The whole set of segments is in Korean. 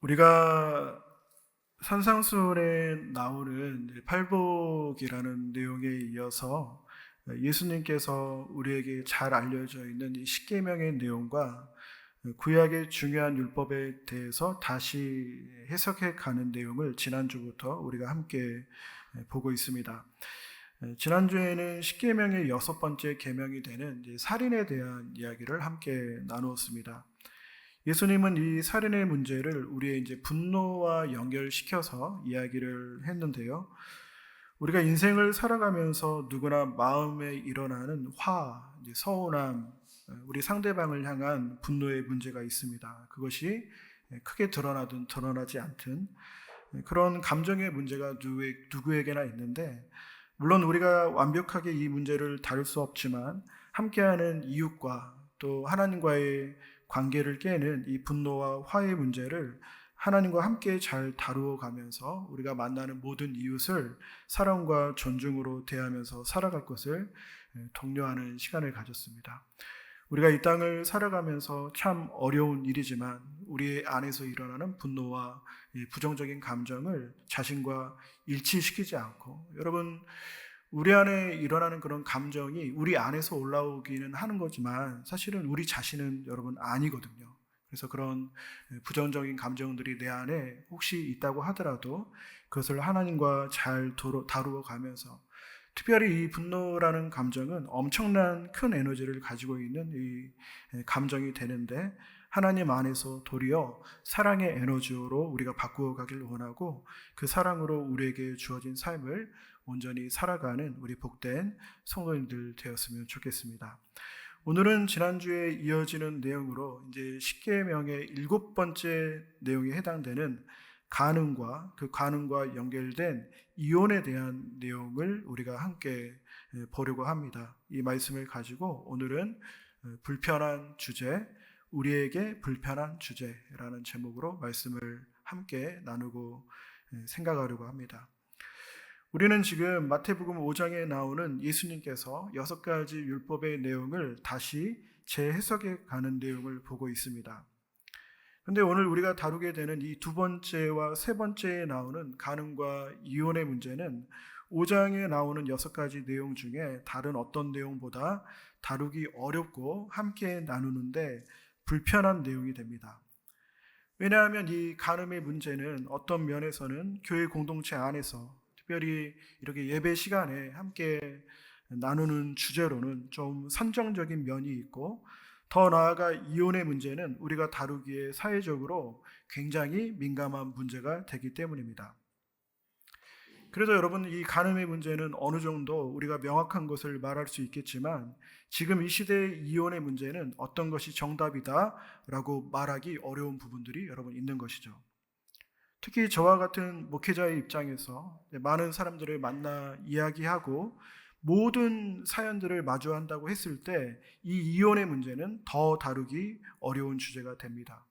우리가 산상수훈에 나오는 이제 팔복이라는 내용에 이어서 예수님께서 우리에게 잘 알려져 있는 이 십계명의 내용과 구약의 중요한 율법에 대해서 다시 해석해 가는 내용을 지난주부터 우리가 함께 보고 있습니다. 지난주에는 십계명의 여섯 번째 계명이 되는 이제 살인에 대한 이야기를 함께 나누었습니다. 예수님은 이 살인의 문제를 우리의 이제 분노와 연결시켜서 이야기를 했는데요. 우리가 인생을 살아가면서 누구나 마음에 일어나는 이제 서운함, 우리 상대방을 향한 분노의 문제가 있습니다. 그것이 크게 드러나든 드러나지 않든 그런 감정의 문제가 누구에게나 있는데, 물론 우리가 완벽하게 이 문제를 다룰 수 없지만 함께하는 이웃과 또 하나님과의 관계를 깨는 이 분노와 화해의 문제를 하나님과 함께 잘 다루어 가면서 우리가 만나는 모든 이웃을 사랑과 존중으로 대하면서 살아갈 것을 독려하는 시간을 가졌습니다. 우리가 이 땅을 살아가면서 참 어려운 일이지만 우리 안에서 일어나는 분노와 부정적인 감정을 자신과 일치시키지 않고, 여러분, 우리 안에 일어나는 그런 감정이 우리 안에서 올라오기는 하는 거지만 사실은 우리 자신은 여러분 아니거든요. 그래서 그런 부정적인 감정들이 내 안에 혹시 있다고 하더라도 그것을 하나님과 잘 다루어 가면서, 특별히 이 분노라는 감정은 엄청난 큰 에너지를 가지고 있는 이 감정이 되는데, 하나님 안에서 도리어 사랑의 에너지로 우리가 바꾸어 가길 원하고, 그 사랑으로 우리에게 주어진 삶을 온전히 살아가는 우리 복된 성도님들 되었으면 좋겠습니다. 오늘은 지난주에 이어지는 내용으로 이제 십계명의 일곱 번째 내용에 해당되는 간음과 그 간음과 연결된 이혼에 대한 내용을 우리가 함께 보려고 합니다. 이 말씀을 가지고 오늘은 불편한 주제, 우리에게 불편한 주제라는 제목으로 말씀을 함께 나누고 생각하려고 합니다. 우리는 지금 마태복음 5장에 나오는 예수님께서 6가지 율법의 내용을 다시 재해석해 가는 내용을 보고 있습니다. 그런데 오늘 우리가 다루게 되는 이 두 번째와 세 번째에 나오는 간음과 이혼의 문제는 5장에 나오는 6가지 내용 중에 다른 어떤 내용보다 다루기 어렵고 함께 나누는데 불편한 내용이 됩니다. 왜냐하면 이 간음의 문제는 어떤 면에서는 교회 공동체 안에서, 특별히 이렇게 예배 시간에 함께 나누는 주제로는 좀 선정적인 면이 있고, 더 나아가 이혼의 문제는 우리가 다루기에 사회적으로 굉장히 민감한 문제가 되기 때문입니다. 그래도 여러분, 이 간음의 문제는 어느 정도 우리가 명확한 것을 말할 수 있겠지만, 지금 이 시대의 이혼의 문제는 어떤 것이 정답이다라고 말하기 어려운 부분들이 여러분 있는 것이죠. 특히 저와 같은 목회자의 입장에서 많은 사람들을 만나 이야기하고 모든 사연들을 마주한다고 했을 때 이 이혼의 문제는 더 다루기 어려운 주제가 됩니다.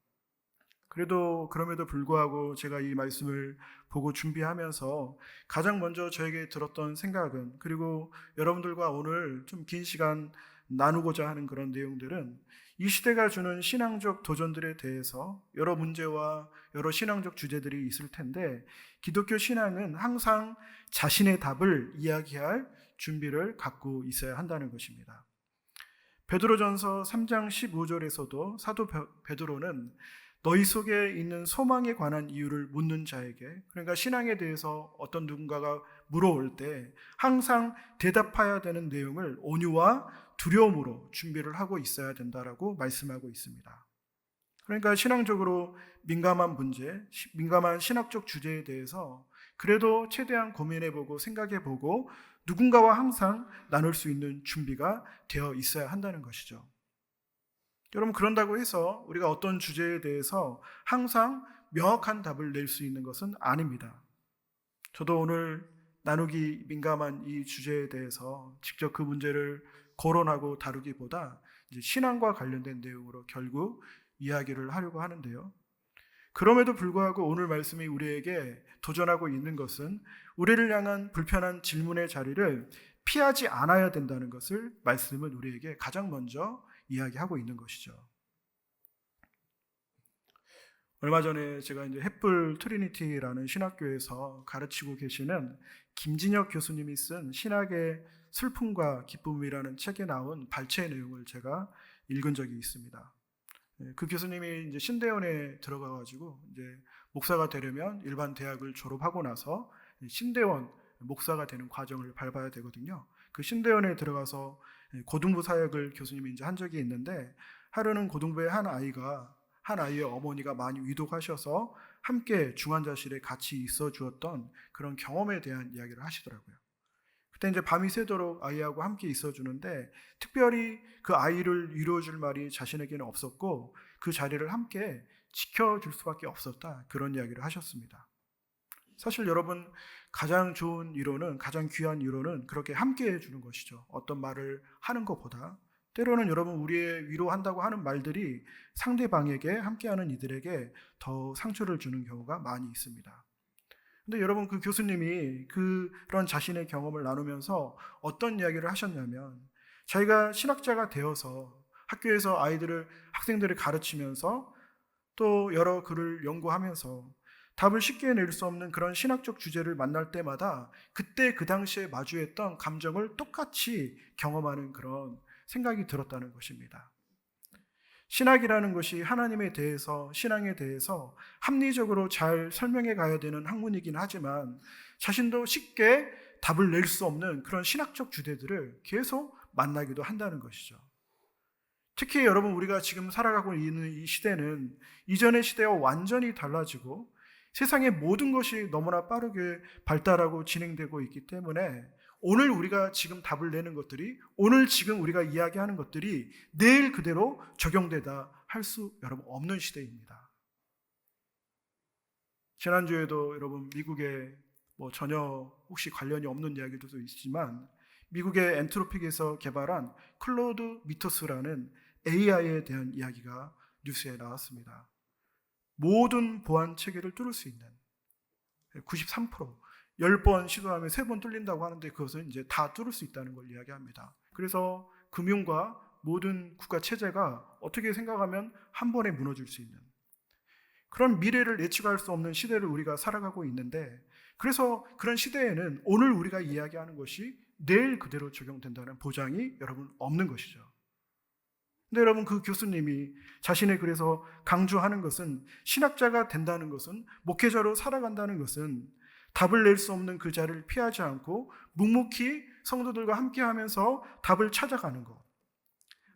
그럼에도 불구하고 제가 이 말씀을 보고 준비하면서 가장 먼저 저에게 들었던 생각은, 그리고 여러분들과 오늘 좀 긴 시간 나누고자 하는 그런 내용들은, 이 시대가 주는 신앙적 도전들에 대해서 여러 문제와 여러 신앙적 주제들이 있을 텐데, 기독교 신앙은 항상 자신의 답을 이야기할 준비를 갖고 있어야 한다는 것입니다. 베드로전서 3장 15절에서도 사도 베드로는 너희 속에 있는 소망에 관한 이유를 묻는 자에게, 그러니까 신앙에 대해서 어떤 누군가가 물어올 때 항상 대답해야 되는 내용을 온유와 두려움으로 준비를 하고 있어야 된다라고 말씀하고 있습니다. 그러니까 신앙적으로 민감한 문제, 민감한 신학적 주제에 대해서 그래도 최대한 고민해보고 생각해보고 누군가와 항상 나눌 수 있는 준비가 되어 있어야 한다는 것이죠. 여러분, 그런다고 해서 우리가 어떤 주제에 대해서 항상 명확한 답을 낼 수 있는 것은 아닙니다. 저도 오늘 나누기 민감한 이 주제에 대해서 직접 그 문제를 거론하고 다루기보다 이제 신앙과 관련된 내용으로 결국 이야기를 하려고 하는데요. 그럼에도 불구하고 오늘 말씀이 우리에게 도전하고 있는 것은 우리를 향한 불편한 질문의 자리를 피하지 않아야 된다는 것을 말씀은 우리에게 가장 먼저 이야기하고 있는 것이죠. 얼마 전에 제가 이제 햇불 트리니티라는 신학교에서 가르치고 계시는 김진혁 교수님이 쓴 신학의 슬픔과 기쁨이라는 책에 나온 발췌 내용을 제가 읽은 적이 있습니다. 그 교수님이 이제 신대원에 들어가가지고 이제 목사가 되려면 일반 대학을 졸업하고 나서 신대원 목사가 되는 과정을 밟아야 되거든요. 그 신대원에 들어가서 고등부 사역을 교수님이 이제 한 적이 있는데, 하루는 고등부의 한 아이의 어머니가 많이 위독하셔서 함께 중환자실에 같이 있어 주었던 그런 경험에 대한 이야기를 하시더라고요. 그때 이제 밤이 새도록 아이하고 함께 있어 주는데, 특별히 그 아이를 위로해 줄 말이 자신에게는 없었고 그 자리를 함께 지켜줄 수밖에 없었다, 그런 이야기를 하셨습니다. 사실 여러분, 가장 좋은 위로는, 가장 귀한 위로는 그렇게 함께 해주는 것이죠. 어떤 말을 하는 것보다. 때로는 여러분, 우리의 위로한다고 하는 말들이 상대방에게, 함께하는 이들에게 더 상처를 주는 경우가 많이 있습니다. 근데 여러분, 그 교수님이 그런 자신의 경험을 나누면서 어떤 이야기를 하셨냐면, 자기가 신학자가 되어서 학교에서 학생들을 가르치면서 또 여러 글을 연구하면서 답을 쉽게 낼 수 없는 그런 신학적 주제를 만날 때마다 그때 그 당시에 마주했던 감정을 똑같이 경험하는 그런 생각이 들었다는 것입니다. 신학이라는 것이 하나님에 대해서, 신앙에 대해서 합리적으로 잘 설명해 가야 되는 학문이긴 하지만, 자신도 쉽게 답을 낼 수 없는 그런 신학적 주제들을 계속 만나기도 한다는 것이죠. 특히 여러분, 우리가 지금 살아가고 있는 이 시대는 이전의 시대와 완전히 달라지고 세상의 모든 것이 너무나 빠르게 발달하고 진행되고 있기 때문에, 오늘 우리가 지금 답을 내는 것들이, 오늘 지금 우리가 이야기하는 것들이 내일 그대로 적용되다 할 수 여러분 없는 시대입니다. 지난주에도 여러분, 미국에 전혀 혹시 관련이 없는 이야기도 있지만, 미국의 엔트로픽에서 개발한 클로드 미토스라는 AI에 대한 이야기가 뉴스에 나왔습니다. 모든 보안 체계를 뚫을 수 있는 93%, 10번 시도하면 3번 뚫린다고 하는데, 그것은 이제 다 뚫을 수 있다는 걸 이야기합니다. 그래서 금융과 모든 국가 체제가 어떻게 생각하면 한 번에 무너질 수 있는 그런 미래를 예측할 수 없는 시대를 우리가 살아가고 있는데, 그래서 그런 시대에는 오늘 우리가 이야기하는 것이 내일 그대로 적용된다는 보장이 여러분 없는 것이죠. 근데 여러분, 그 교수님이 자신의 글에서 강조하는 것은, 신학자가 된다는 것은, 목회자로 살아간다는 것은 답을 낼 수 없는 그 자리를 피하지 않고 묵묵히 성도들과 함께하면서 답을 찾아가는 것,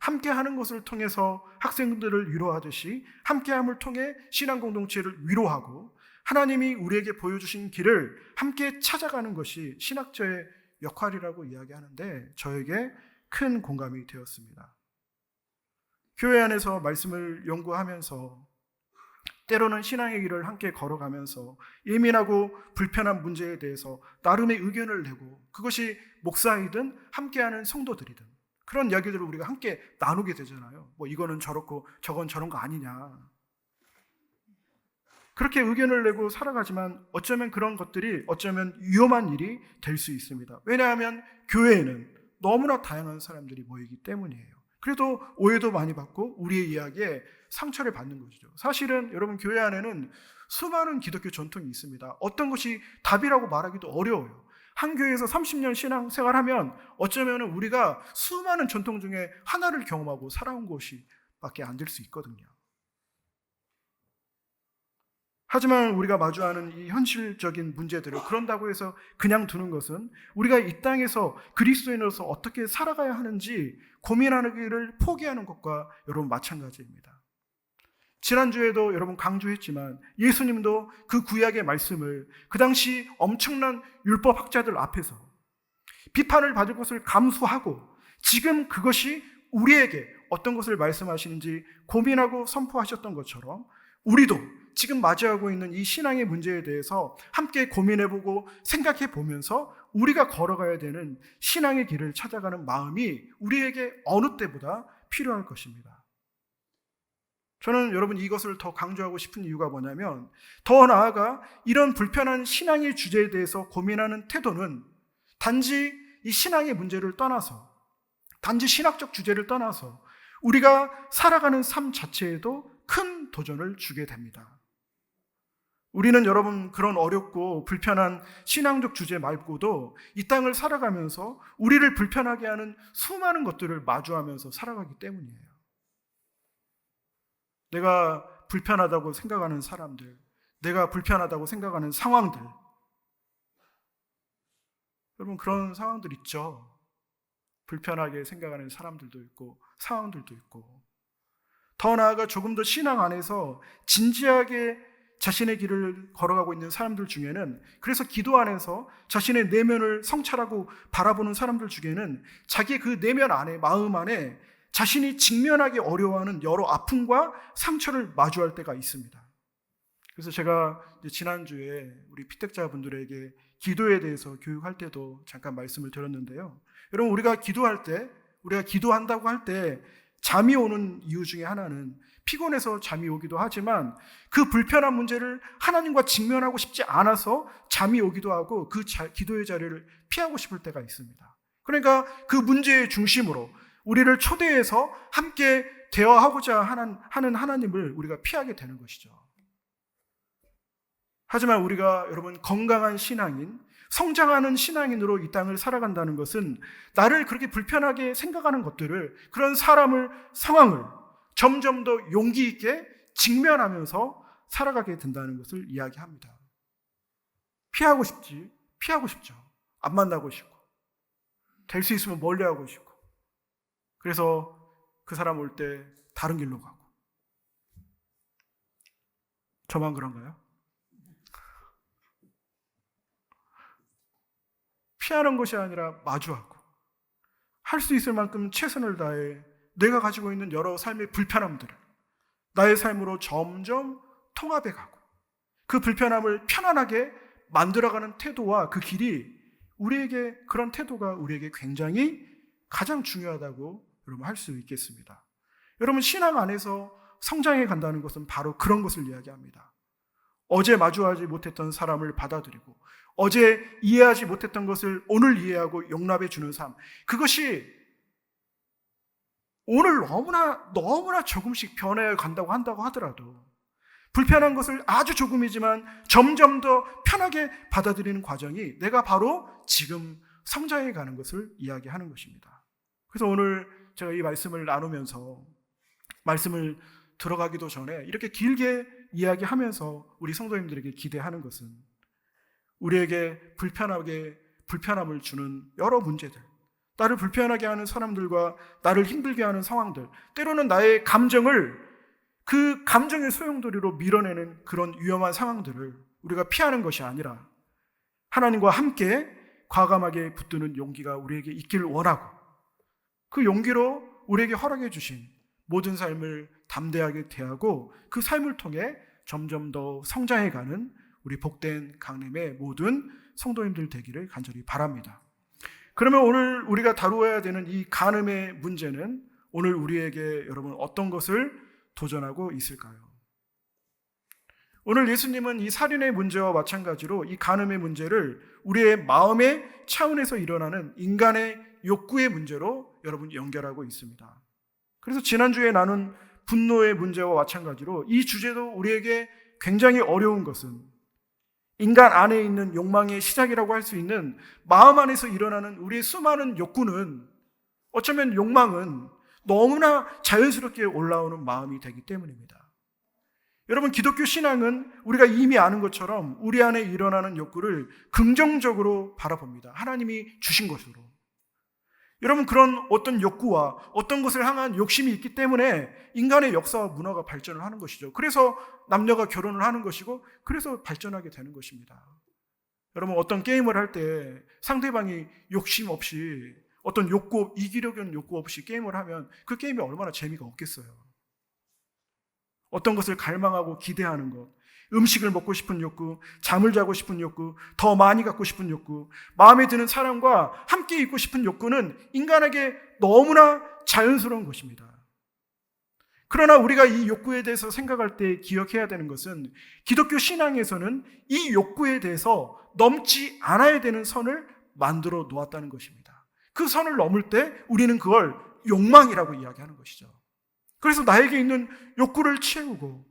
함께하는 것을 통해서 학생들을 위로하듯이 함께함을 통해 신앙 공동체를 위로하고, 하나님이 우리에게 보여주신 길을 함께 찾아가는 것이 신학자의 역할이라고 이야기하는데, 저에게 큰 공감이 되었습니다. 교회 안에서 말씀을 연구하면서, 때로는 신앙의 길을 함께 걸어가면서 예민하고 불편한 문제에 대해서 나름의 의견을 내고, 그것이 목사이든 함께하는 성도들이든 그런 이야기들을 우리가 함께 나누게 되잖아요. 이거는 저렇고 저건 저런 거 아니냐, 그렇게 의견을 내고 살아가지만, 어쩌면 그런 것들이 어쩌면 위험한 일이 될 수 있습니다. 왜냐하면 교회에는 너무나 다양한 사람들이 모이기 때문이에요. 그래도 오해도 많이 받고 우리의 이야기에 상처를 받는 것이죠. 사실은 여러분, 교회 안에는 수많은 기독교 전통이 있습니다. 어떤 것이 답이라고 말하기도 어려워요. 한 교회에서 30년 신앙생활하면 어쩌면 우리가 수많은 전통 중에 하나를 경험하고 살아온 것이 밖에 안 될 수 있거든요. 하지만 우리가 마주하는 이 현실적인 문제들을 그런다고 해서 그냥 두는 것은, 우리가 이 땅에서 그리스도인으로서 어떻게 살아가야 하는지 고민하기를 포기하는 것과 여러분 마찬가지입니다. 지난주에도 여러분 강조했지만, 예수님도 그 구약의 말씀을 그 당시 엄청난 율법학자들 앞에서 비판을 받을 것을 감수하고, 지금 그것이 우리에게 어떤 것을 말씀하시는지 고민하고 선포하셨던 것처럼, 우리도 지금 맞이하고 있는 이 신앙의 문제에 대해서 함께 고민해보고 생각해보면서 우리가 걸어가야 되는 신앙의 길을 찾아가는 마음이 우리에게 어느 때보다 필요할 것입니다. 저는 여러분, 이것을 더 강조하고 싶은 이유가 뭐냐면, 더 나아가 이런 불편한 신앙의 주제에 대해서 고민하는 태도는 단지 이 신앙의 문제를 떠나서, 단지 신학적 주제를 떠나서 우리가 살아가는 삶 자체에도 큰 도전을 주게 됩니다. 우리는 여러분 그런 어렵고 불편한 신앙적 주제 말고도 이 땅을 살아가면서 우리를 불편하게 하는 수많은 것들을 마주하면서 살아가기 때문이에요. 내가 불편하다고 생각하는 사람들, 내가 불편하다고 생각하는 상황들, 여러분 그런 상황들 있죠. 불편하게 생각하는 사람들도 있고 상황들도 있고, 더 나아가 조금 더 신앙 안에서 진지하게 자신의 길을 걸어가고 있는 사람들 중에는, 그래서 기도 안에서 자신의 내면을 성찰하고 바라보는 사람들 중에는 자기의 그 내면 안에, 마음 안에 자신이 직면하기 어려워하는 여러 아픔과 상처를 마주할 때가 있습니다. 그래서 제가 지난주에 우리 피택자분들에게 기도에 대해서 교육할 때도 잠깐 말씀을 드렸는데요. 여러분, 우리가 기도할 때, 우리가 기도한다고 할 때 잠이 오는 이유 중에 하나는 피곤해서 잠이 오기도 하지만 그 불편한 문제를 하나님과 직면하고 싶지 않아서 잠이 오기도 하고 그 기도의 자리를 피하고 싶을 때가 있습니다. 그러니까 그 문제의 중심으로 우리를 초대해서 함께 대화하고자 하는 하나님을 우리가 피하게 되는 것이죠. 하지만 우리가 여러분 건강한 신앙인, 성장하는 신앙인으로 이 땅을 살아간다는 것은 나를 그렇게 불편하게 생각하는 것들을, 그런 사람을, 상황을 점점 더 용기 있게 직면하면서 살아가게 된다는 것을 이야기합니다. 피하고 싶죠. 안 만나고 싶고, 될 수 있으면 멀리하고 싶고, 그래서 그 사람 올 때 다른 길로 가고. 저만 그런가요? 피하는 것이 아니라 마주하고, 할 수 있을 만큼 최선을 다해 내가 가지고 있는 여러 삶의 불편함들을 나의 삶으로 점점 통합해 가고, 그 불편함을 편안하게 만들어가는 태도와 그 길이, 우리에게 그런 태도가 우리에게 굉장히 가장 중요하다고 여러분 할 수 있겠습니다. 여러분, 신앙 안에서 성장해 간다는 것은 바로 그런 것을 이야기합니다. 어제 마주하지 못했던 사람을 받아들이고, 어제 이해하지 못했던 것을 오늘 이해하고 용납해 주는 삶, 그것이 오늘 너무나 조금씩 변해 간다고 한다고 하더라도 불편한 것을 아주 조금이지만 점점 더 편하게 받아들이는 과정이 내가 바로 지금 성장해 가는 것을 이야기하는 것입니다. 그래서 오늘 제가 이 말씀을 나누면서, 말씀을 들어가기도 전에 이렇게 길게 이야기하면서 우리 성도님들에게 기대하는 것은, 우리에게 불편함을 주는 여러 문제들, 나를 불편하게 하는 사람들과 나를 힘들게 하는 상황들, 때로는 나의 감정을, 그 감정의 소용돌이로 밀어내는 그런 위험한 상황들을 우리가 피하는 것이 아니라 하나님과 함께 과감하게 붙드는 용기가 우리에게 있기를 원하고, 그 용기로 우리에게 허락해 주신 모든 삶을 담대하게 대하고 그 삶을 통해 점점 더 성장해가는 우리 복된 강림의 모든 성도님들 되기를 간절히 바랍니다. 그러면 오늘 우리가 다루어야 되는 이 간음의 문제는 오늘 우리에게 여러분 어떤 것을 도전하고 있을까요? 오늘 예수님은 이 살인의 문제와 마찬가지로 이 간음의 문제를 우리의 마음의 차원에서 일어나는 인간의 욕구의 문제로 여러분 연결하고 있습니다. 그래서 지난주에 나눈 분노의 문제와 마찬가지로 이 주제도 우리에게 굉장히 어려운 것은, 인간 안에 있는 욕망의 시작이라고 할 수 있는 마음 안에서 일어나는 우리의 수많은 욕구는, 어쩌면 욕망은 너무나 자연스럽게 올라오는 마음이 되기 때문입니다. 여러분, 기독교 신앙은 우리가 이미 아는 것처럼 우리 안에 일어나는 욕구를 긍정적으로 바라봅니다. 하나님이 주신 것으로. 여러분, 그런 어떤 욕구와 어떤 것을 향한 욕심이 있기 때문에 인간의 역사와 문화가 발전을 하는 것이죠. 그래서 남녀가 결혼을 하는 것이고, 그래서 발전하게 되는 것입니다. 여러분, 어떤 게임을 할 때 상대방이 욕심 없이, 어떤 욕구, 이기려는 욕구 없이 게임을 하면 그 게임이 얼마나 재미가 없겠어요. 어떤 것을 갈망하고 기대하는 것, 음식을 먹고 싶은 욕구, 잠을 자고 싶은 욕구, 더 많이 갖고 싶은 욕구, 마음에 드는 사람과 함께 있고 싶은 욕구는 인간에게 너무나 자연스러운 것입니다. 그러나 우리가 이 욕구에 대해서 생각할 때 기억해야 되는 것은, 기독교 신앙에서는 이 욕구에 대해서 넘지 않아야 되는 선을 만들어 놓았다는 것입니다. 그 선을 넘을 때 우리는 그걸 욕망이라고 이야기하는 것이죠. 그래서 나에게 있는 욕구를 채우고,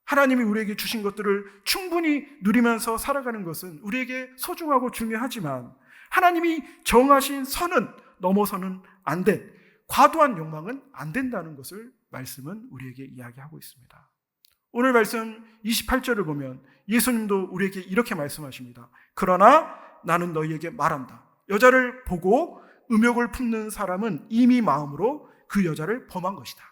하나님이 우리에게 주신 것들을 충분히 누리면서 살아가는 것은 우리에게 소중하고 중요하지만 하나님이 정하신 선은 넘어서는 안 돼. 과도한 욕망은 안 된다는 것을 말씀은 우리에게 이야기하고 있습니다. 오늘 말씀 28절을 보면 예수님도 우리에게 이렇게 말씀하십니다. 그러나 나는 너희에게 말한다. 여자를 보고 음욕을 품는 사람은 이미 마음으로 그 여자를 범한 것이다.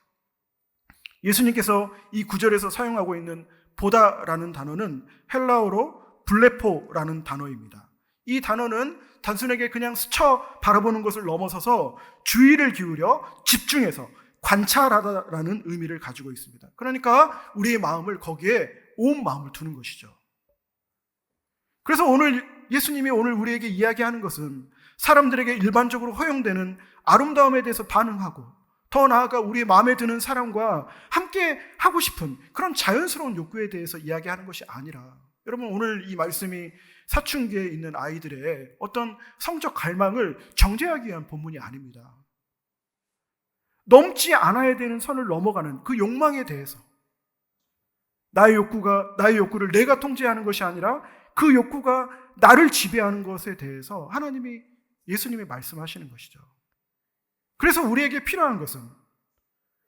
예수님께서 이 구절에서 사용하고 있는 보다라는 단어는 헬라어로 블레포라는 단어입니다. 이 단어는 단순하게 그냥 스쳐 바라보는 것을 넘어서서 주의를 기울여 집중해서 관찰하다라는 의미를 가지고 있습니다. 그러니까 우리의 마음을 거기에 온 마음을 두는 것이죠. 그래서 오늘 예수님이 오늘 우리에게 이야기하는 것은 사람들에게 일반적으로 허용되는 아름다움에 대해서 반응하고 더 나아가 우리의 마음에 드는 사람과 함께 하고 싶은 그런 자연스러운 욕구에 대해서 이야기하는 것이 아니라, 여러분 오늘 이 말씀이 사춘기에 있는 아이들의 어떤 성적 갈망을 정죄하기 위한 본문이 아닙니다. 넘지 않아야 되는 선을 넘어가는 그 욕망에 대해서 나의 욕구를 내가 통제하는 것이 아니라 그 욕구가 나를 지배하는 것에 대해서 예수님이 말씀하시는 것이죠. 그래서 우리에게 필요한 것은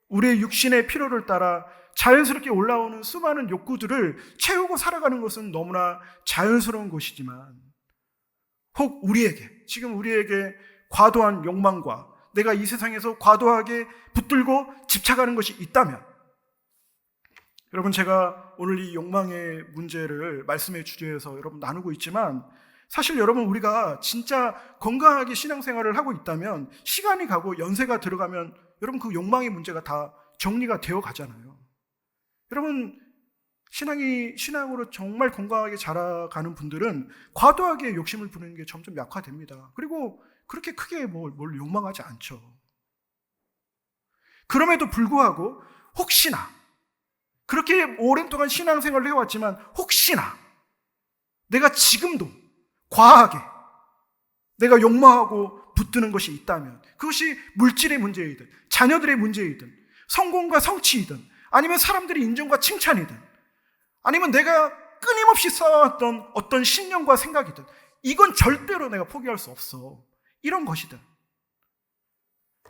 우리의 육신의 필요를 따라 자연스럽게 올라오는 수많은 욕구들을 채우고 살아가는 것은 너무나 자연스러운 것이지만, 혹 지금 우리에게 과도한 욕망과 내가 이 세상에서 과도하게 붙들고 집착하는 것이 있다면, 여러분 제가 오늘 이 욕망의 문제를 말씀의 주제에서 여러분 나누고 있지만, 사실 여러분 우리가 진짜 건강하게 신앙생활을 하고 있다면 시간이 가고 연세가 들어가면 여러분 그 욕망의 문제가 다 정리가 되어 가잖아요. 여러분 신앙으로 정말 건강하게 자라가는 분들은 과도하게 욕심을 부리는 게 점점 약화됩니다. 그리고 그렇게 크게 뭘 욕망하지 않죠. 그럼에도 불구하고 혹시나 그렇게 오랜 동안 신앙생활을 해왔지만 혹시나 내가 지금도 과하게 내가 욕망하고 붙드는 것이 있다면, 그것이 물질의 문제이든 자녀들의 문제이든 성공과 성취이든 아니면 사람들의 인정과 칭찬이든 아니면 내가 끊임없이 쌓아왔던 어떤 신념과 생각이든, 이건 절대로 내가 포기할 수 없어. 이런 것이든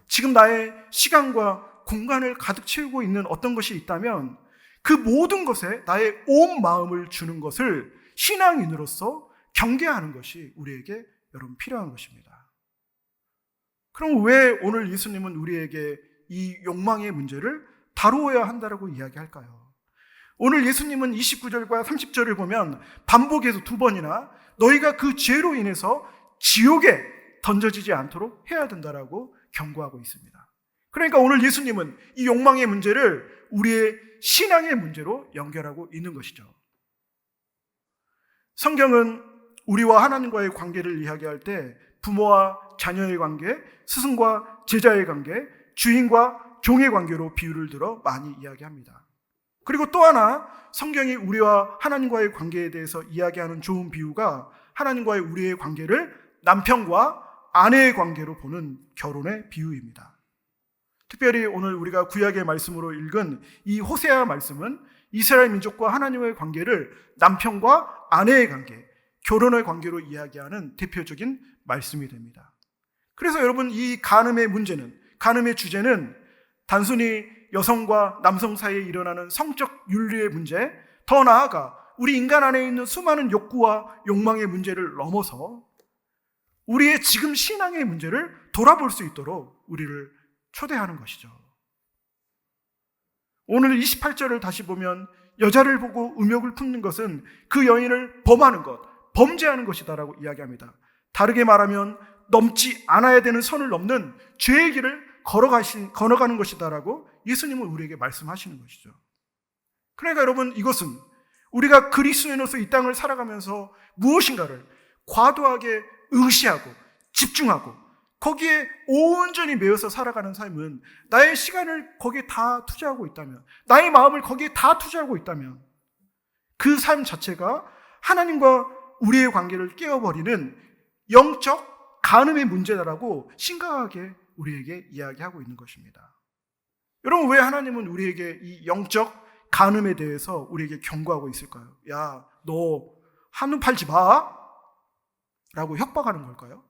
지금 나의 시간과 공간을 가득 채우고 있는 어떤 것이 있다면 그 모든 것에 나의 온 마음을 주는 것을 신앙인으로서 경계하는 것이 우리에게 여러분 필요한 것입니다. 그럼 왜 오늘 예수님은 우리에게 이 욕망의 문제를 다루어야 한다라고 이야기할까요? 오늘 예수님은 29절과 30절을 보면 반복해서 2번이나 너희가 그 죄로 인해서 지옥에 던져지지 않도록 해야 된다라고 경고하고 있습니다. 그러니까 오늘 예수님은 이 욕망의 문제를 우리의 신앙의 문제로 연결하고 있는 것이죠. 성경은 우리와 하나님과의 관계를 이야기할 때 부모와 자녀의 관계, 스승과 제자의 관계, 주인과 종의 관계로 비유를 들어 많이 이야기합니다. 그리고 또 하나 성경이 우리와 하나님과의 관계에 대해서 이야기하는 좋은 비유가 하나님과의 우리의 관계를 남편과 아내의 관계로 보는 결혼의 비유입니다. 특별히 오늘 우리가 구약의 말씀으로 읽은 이 호세아 말씀은 이스라엘 민족과 하나님의 관계를 남편과 아내의 관계, 결혼의 관계로 이야기하는 대표적인 말씀이 됩니다. 그래서 여러분 이 간음의 주제는 단순히 여성과 남성 사이에 일어나는 성적 윤리의 문제, 더 나아가 우리 인간 안에 있는 수많은 욕구와 욕망의 문제를 넘어서 우리의 지금 신앙의 문제를 돌아볼 수 있도록 우리를 초대하는 것이죠. 오늘 28절을 다시 보면 여자를 보고 음욕을 품는 것은 그 여인을 범하는 것, 범죄하는 것이다라고 이야기합니다. 다르게 말하면 넘지 않아야 되는 선을 넘는 죄의 길을 걸어가는 것이다라고 예수님은 우리에게 말씀하시는 것이죠. 그러니까 여러분 이것은 우리가 그리스도인으로서 이 땅을 살아가면서 무엇인가를 과도하게 의시하고 집중하고 거기에 온전히 매여서 살아가는 삶은, 나의 시간을 거기에 다 투자하고 있다면, 나의 마음을 거기에 다 투자하고 있다면 그 삶 자체가 하나님과 우리의 관계를 깨어버리는 영적 간음의 문제다라고 심각하게 우리에게 이야기하고 있는 것입니다. 여러분 왜 하나님은 우리에게 이 영적 간음에 대해서 우리에게 경고하고 있을까요? 야, 너 한눈 팔지 마! 라고 협박하는 걸까요?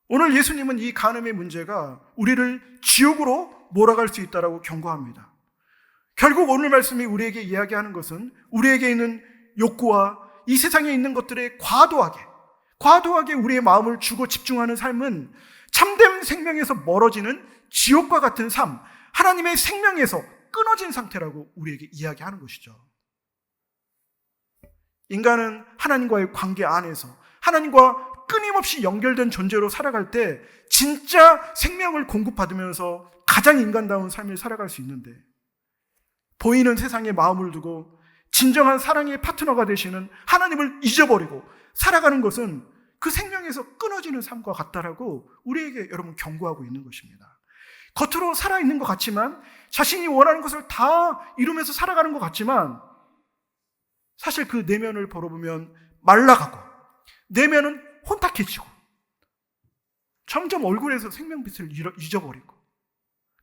오늘 예수님은 이 간음의 문제가 우리를 지옥으로 몰아갈 수 있다라고 경고합니다. 결국 오늘 말씀이 우리에게 이야기하는 것은 우리에게 있는 욕구와 이 세상에 있는 것들에 과도하게 우리의 마음을 주고 집중하는 삶은 참된 생명에서 멀어지는 지옥과 같은 삶, 하나님의 생명에서 끊어진 상태라고 우리에게 이야기하는 것이죠. 인간은 하나님과의 관계 안에서 하나님과 끊임없이 연결된 존재로 살아갈 때 진짜 생명을 공급받으면서 가장 인간다운 삶을 살아갈 수 있는데, 보이는 세상에 마음을 두고 진정한 사랑의 파트너가 되시는 하나님을 잊어버리고 살아가는 것은 그 생명에서 끊어지는 삶과 같다라고 우리에게 여러분 경고하고 있는 것입니다. 겉으로 살아있는 것 같지만, 자신이 원하는 것을 다 이루면서 살아가는 것 같지만, 사실 그 내면을 바라보면 말라가고 내면은 혼탁해지고 점점 얼굴에서 생명빛을 잊어버리고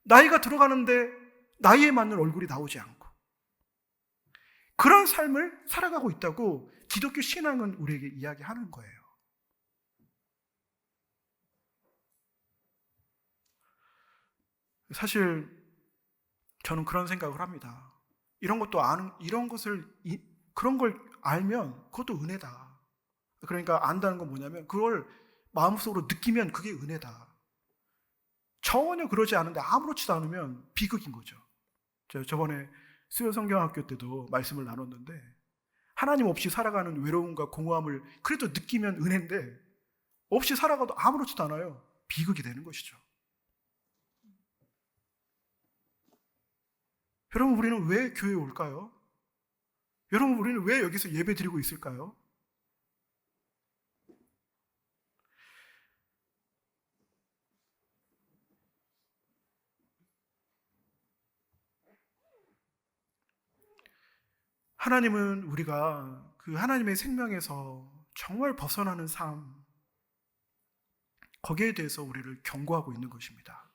나이가 들어가는데 나이에 맞는 얼굴이 나오지 않고 그런 삶을 살아가고 있다고 기독교 신앙은 우리에게 이야기하는 거예요. 사실 저는 그런 생각을 합니다. 그런 걸 알면 그것도 은혜다. 그러니까 안다는 건 뭐냐면 그걸 마음속으로 느끼면 그게 은혜다. 전혀 그러지 않은데 아무렇지도 않으면 비극인 거죠. 저번에 수요성경학교 때도 말씀을 나눴는데, 하나님 없이 살아가는 외로움과 공허함을 그래도 느끼면 은혜인데 없이 살아가도 아무렇지도 않아요. 비극이 되는 것이죠. 여러분, 우리는 왜 교회에 올까요? 여러분, 우리는 왜 여기서 예배 드리고 있을까요? 하나님은 우리가 그 하나님의 생명에서 정말 벗어나는 삶, 거기에 대해서 우리를 경고하고 있는 것입니다.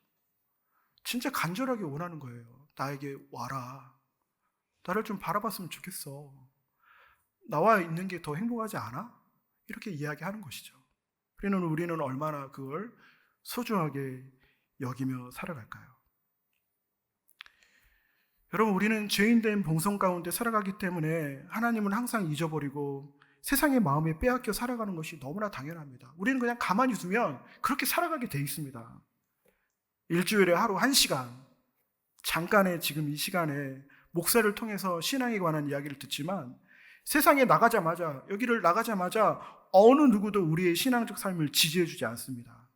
진짜 간절하게 원하는 거예요. 나에게 와라. 나를 좀 바라봤으면 좋겠어. 나와 있는 게 더 행복하지 않아? 이렇게 이야기하는 것이죠. 그러면 우리는 얼마나 그걸 소중하게 여기며 살아갈까요? 여러분, 우리는 죄인된 본성 가운데 살아가기 때문에 하나님은 항상 잊어버리고 세상의 마음에 빼앗겨 살아가는 것이 너무나 당연합니다. 우리는 그냥 가만히 두면 그렇게 살아가게 돼 있습니다. 일주일에 하루 1시간, 잠깐의 지금 이 시간에 목사를 통해서 신앙에 관한 이야기를 듣지만, 여기를 나가자마자 어느 누구도 우리의 신앙적 삶을 지지해 주지 않습니다.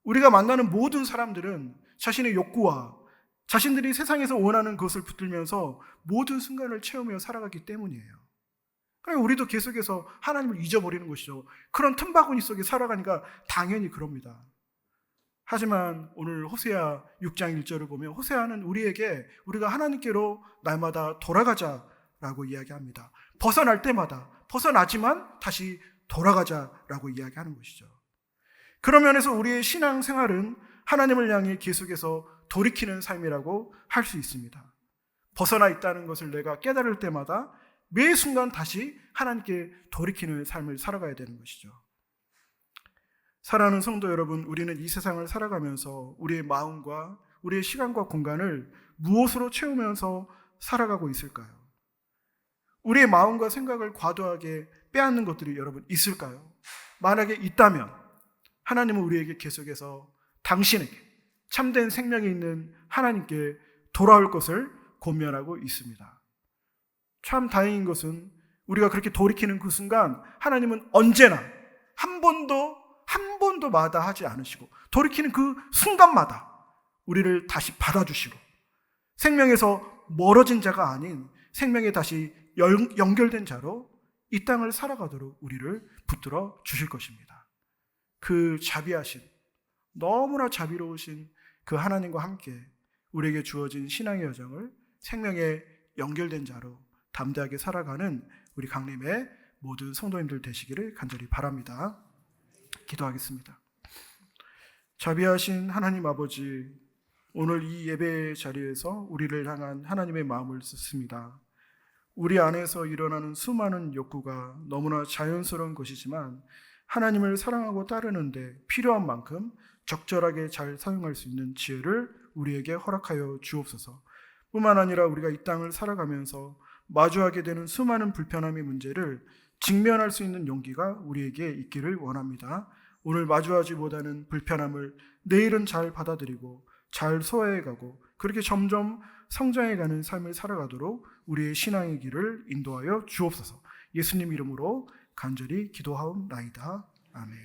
우리가 만나는 모든 사람들은 자신의 욕구와 자신들이 세상에서 원하는 것을 붙들면서 모든 순간을 채우며 살아가기 때문이에요. 그러니까 우리도 계속해서 하나님을 잊어버리는 것이죠. 그런 틈바구니 속에 살아가니까 당연히 그럽니다. 하지만 오늘 호세아 6장 1절을 보면 호세아는 우리에게 우리가 하나님께로 날마다 돌아가자라고 이야기합니다. 벗어나지만 다시 돌아가자라고 이야기하는 것이죠. 그런 면에서 우리의 신앙 생활은 하나님을 향해 계속해서 돌이키는 삶이라고 할 수 있습니다. 벗어나 있다는 것을 내가 깨달을 때마다 매 순간 다시 하나님께 돌이키는 삶을 살아가야 되는 것이죠. 사랑하는 성도 여러분, 우리는 이 세상을 살아가면서 우리의 마음과 우리의 시간과 공간을 무엇으로 채우면서 살아가고 있을까요? 우리의 마음과 생각을 과도하게 빼앗는 것들이 여러분 있을까요? 만약에 있다면 하나님은 우리에게 계속해서 당신에게 참된 생명이 있는 하나님께 돌아올 것을 권면하고 있습니다. 참 다행인 것은 우리가 그렇게 돌이키는 그 순간 하나님은 언제나 한 번도 마다하지 않으시고 돌이키는 그 순간마다 우리를 다시 받아주시고 생명에서 멀어진 자가 아닌 생명에 다시 연결된 자로 이 땅을 살아가도록 우리를 붙들어 주실 것입니다. 그 자비하신, 너무나 자비로우신 그 하나님과 함께 우리에게 주어진 신앙의 여정을 생명에 연결된 자로 담대하게 살아가는 우리 강림의 모든 성도님들 되시기를 간절히 바랍니다. 기도하겠습니다. 자비하신 하나님 아버지, 오늘 이 예배 자리에서 우리를 향한 하나님의 마음을 듣습니다. 우리 안에서 일어나는 수많은 욕구가 너무나 자연스러운 것이지만 하나님을 사랑하고 따르는데 필요한 만큼 적절하게 잘 사용할 수 있는 지혜를 우리에게 허락하여 주옵소서. 뿐만 아니라 우리가 이 땅을 살아가면서 마주하게 되는 수많은 불편함의 문제를 직면할 수 있는 용기가 우리에게 있기를 원합니다. 오늘 마주하지 못하는 불편함을 내일은 잘 받아들이고 잘 소화해가고 그렇게 점점 성장해가는 삶을 살아가도록 우리의 신앙의 길을 인도하여 주옵소서. 예수님 이름으로 간절히 기도하옵나이다. 아멘.